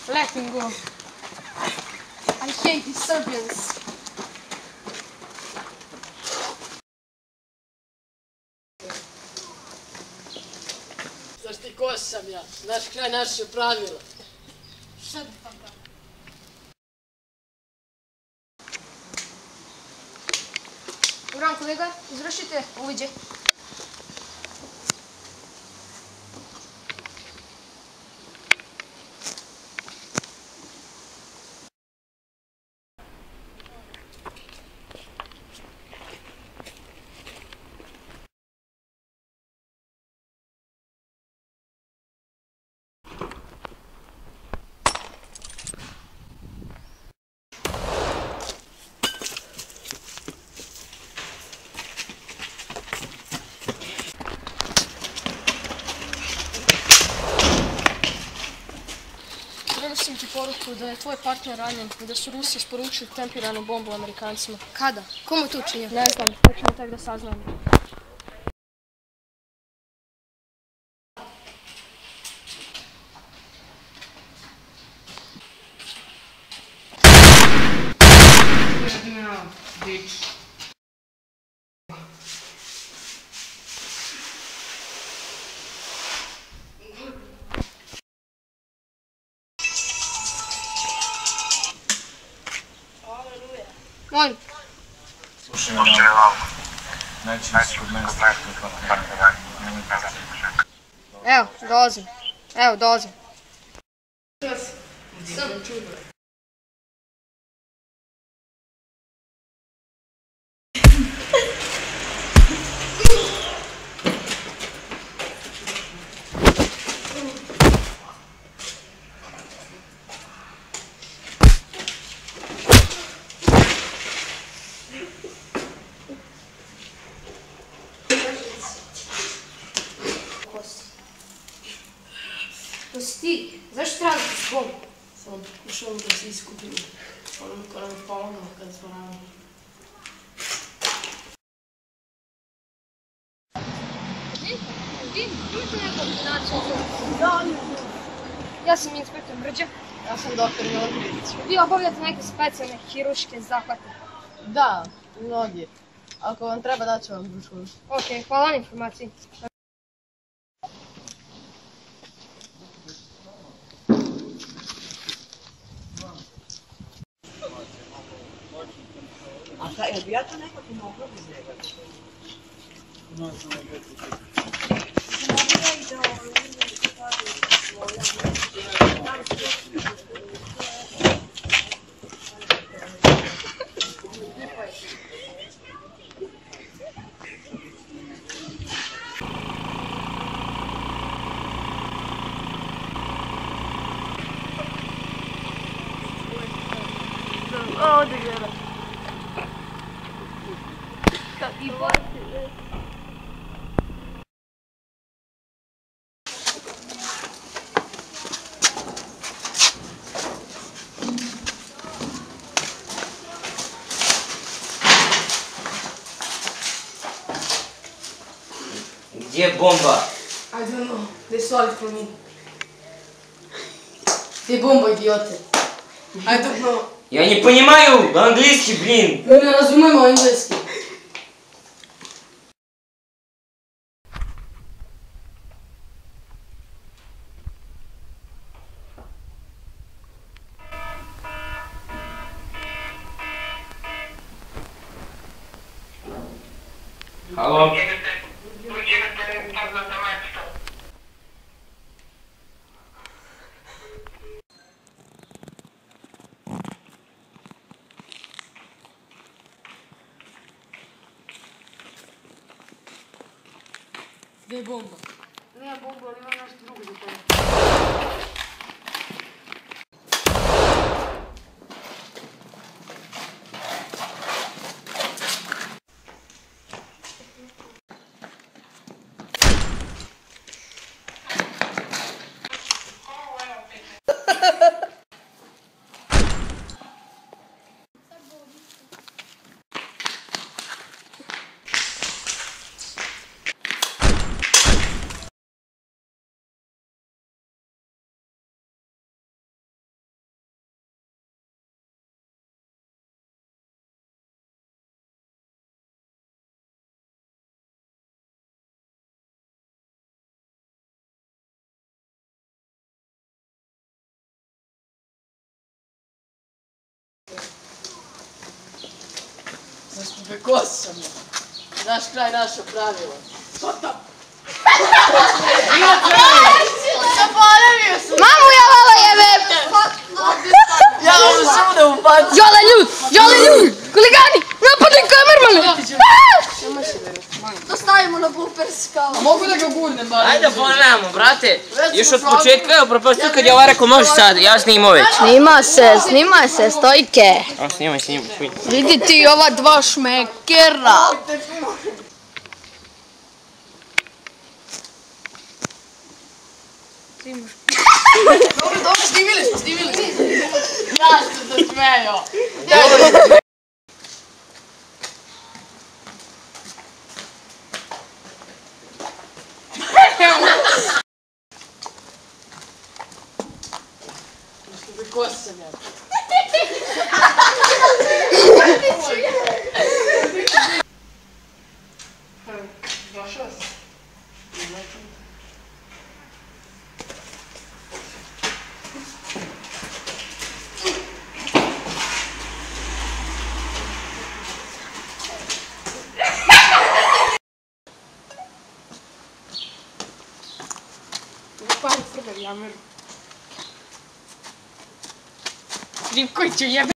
Let him go. I hate these Serbians. Znaš ti ko sam ja? Znaš kraj naše pravila. Šta bi pa bravo? Uran kolega, izvršite uviđaj. Prenosim ti poruku da je tvoj partner ranjen i da su Rusi isporučili tempiranu bombu Amerikancima. Kada? Komu to učinio? Ne znam, to ćemo tek da saznamo. Molim. Slušaj vam, neće ispod mene staviti partnera. Evo, dolazim. Evo, dolazim. To si ti, zašto tražiš s bombu? Sam ušao da se iskupim. Ono ko nam je pomogao kada smo ranili. Ja sam inspektor Brđa. Ja sam doktor Milanović. Vi obavljate neke specijalne hirurške zahvate. Da, mnogi. Ako vam treba daću vam brošuru. Ok, hvala na informaciji. A šta, jel bi ja to nekako mogla bez njega? Ovdje gleda. I bolje. Где бомба? I don't know. They stole it from me. Где бомба, идиоты? I don't know. Я не понимаю английский, блин. Мы не разумеем английский. Алло. Gdje je bomba? Nije bomba, ali ima nešto drugo za tebe. Ko sam ja? Naš kraj, naše pravilo. Šota! Zaboravio sam! Mamu ja vala jebe! Ja ovo samo da ubacim. Jole ljud! Huligani! Napadaj kamermane! To stavimo na bloopers kao. Mogu da ga gurnem, bar. Ajde pogledamo, brate. Još od početka je propustio kad je ova rekao može sad, ja snimao već. Snima se, stojke. A snimaj. Vidi ti ova dva šmekera. Dobro, snimili smo. Ja sam se smejao. Ko sam ja? Došao sam. Pari srber, jameru. Živkoviću jebe.